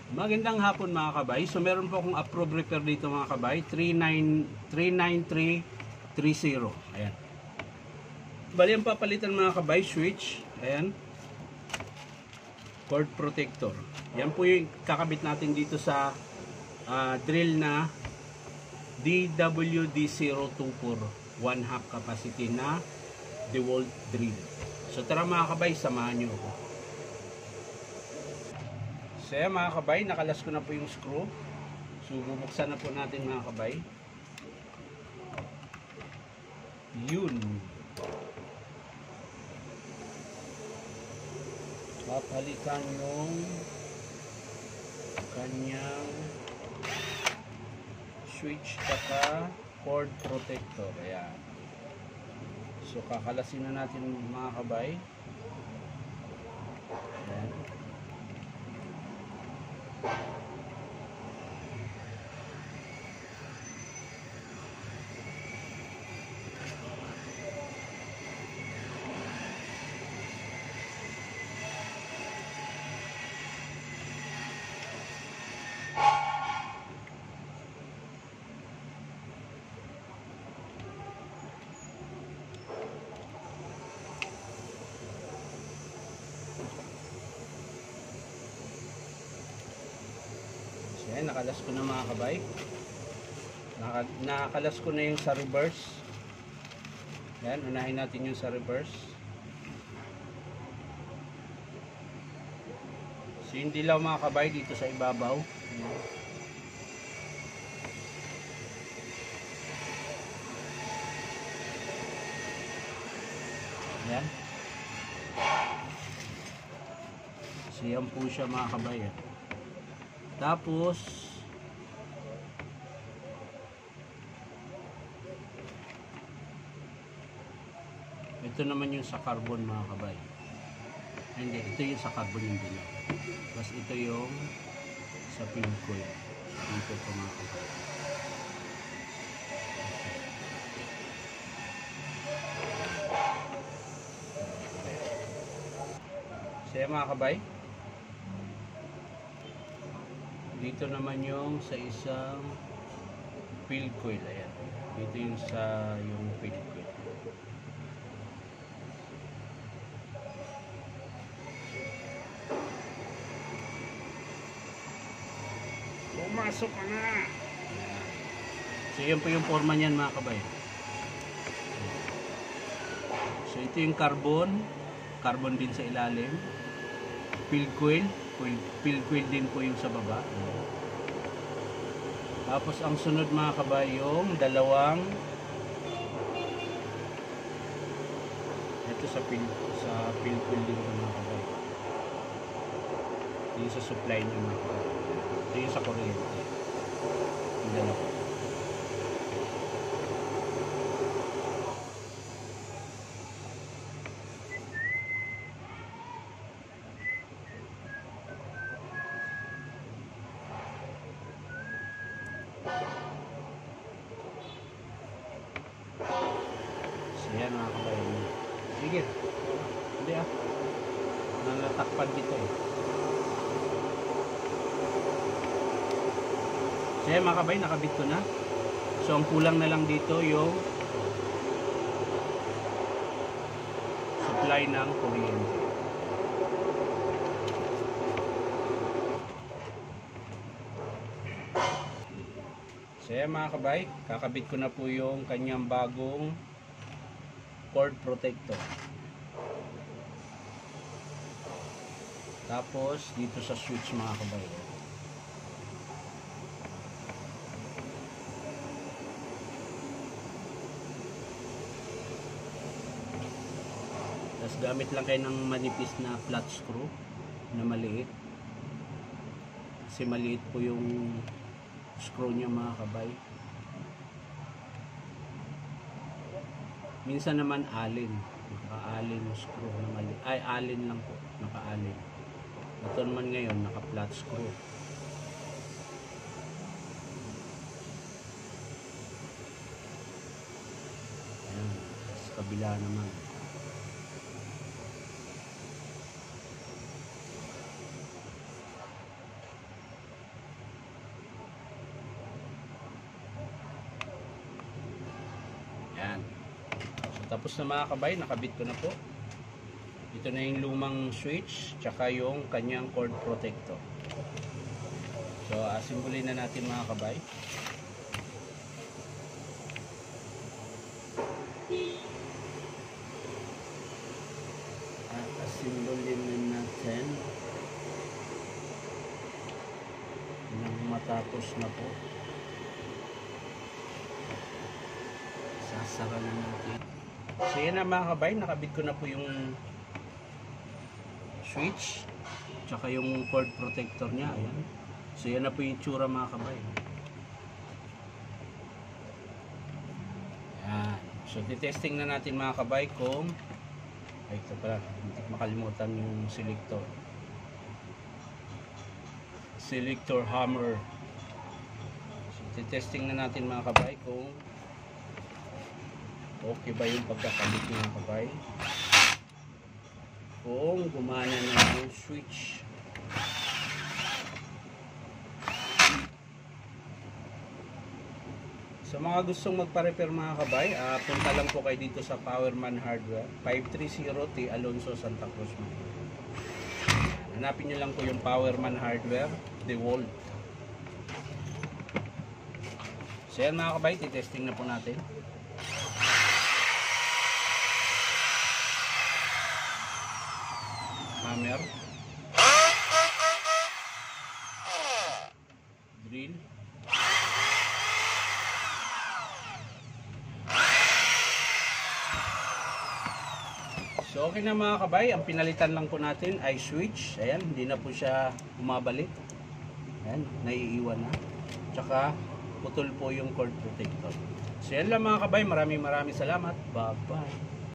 Magandang hapon mga kabay. So meron po akong approved repair dito mga kabay. 39330. Ayan. Bali ang papalitan mga kabay, switch. Ayan. Cord protector. Yan po yung kakabit natin dito sa drill na DWD024 1/2 capacity na DeWalt drill. So tara mga kabay, samahan nyo ako. So yan mga kabay, nakalas ko na po yung screw. So bubuksan na po natin mga kabay. Yun. Papalitan yung kanyang switch taka cord protector. Ayan. So kakalasin na natin mga kabay. Ayan. Ayan, nakalas ko na mga kabay. Nakalas ko na yung sa reverse. Ayan, unahin natin yung sa reverse. So yung dilaw mga kabay dito sa ibabaw. Ayan. So yan po siya mga kabay. Tapos ito naman yung sa carbon mga kabay. Hindi, ito yung sa carbon yung dilaw. Tapos ito yung sa pin coil. Dito ito mga kabay. So yan mga kabay. Dito naman yung sa isang field coil. Ayan. Dito yung sa yung field coil. Pumasok ka na! Ayan. So yan po yung forma niyan mga kabay. So ito yung carbon. Carbon din sa ilalim. Field coil. Field coil din po yung sa baba. Tapos ang sunod mga kabay yung dalawang ito sa field coil din po mga kabay. Ito yung sa supply niya mga kabay. Ito yung sa kuryente. Yung dalawa. Ayan mga kabayan. Sige. Hindi nalatakpan dito eh. So ayan mga kabayan, nakabit ko na. So ang kulang na lang dito yung supply ng kuryente. So ayan mga kabay, kakabit ko na po yung kanyang bagong cord protector. Tapos dito sa switch mga kabay. Tapos gamit lang kayo ng manipis na flat screw na maliit. Kasi maliit po yung screw niya mga kabay. Minsan naman alin, naka-alin screw na mali. Ay, alin lang po, naka-alin. Ito naman ngayon, naka-flat screw. Ayan, sa kabila naman. tapos na mga kabay, nakabit ko na po. Ito na yung lumang switch, tsaka yung kanyang cord protector. So, asimbulin na natin mga kabay. At asimbulin na natin nang matapos na po. Sasara na natin. So, yan na mga kabay, nakabit ko na po yung switch tsaka yung cord protector nya. Ayan. So yan na po yung tsura mga kabay. Ayan. So titesting na natin mga kabay kung ito pala, hindi makalimutan yung selector hammer. So titesting na natin mga kabay kung okay ba yung pagkakabit mga kabay, kung gumana na yung switch. Sa mga gustong magpa-repair mga kabay, punta lang po kayo dito sa Powerman Hardware, 530 T. Alonso, Santa Cruz. Hanapin nyo lang po yung Powerman Hardware, DeWalt. So yan mga kabay, titesting na po natin. Hammer, drill, so okay na mga kabay, ang pinalitan lang po natin ay switch. Ayan, hindi na po siya bumabalik. Ayan, naiiwan na. Tsaka putol po yung cord protector. So yan lang mga kabay, maraming salamat. Bye bye.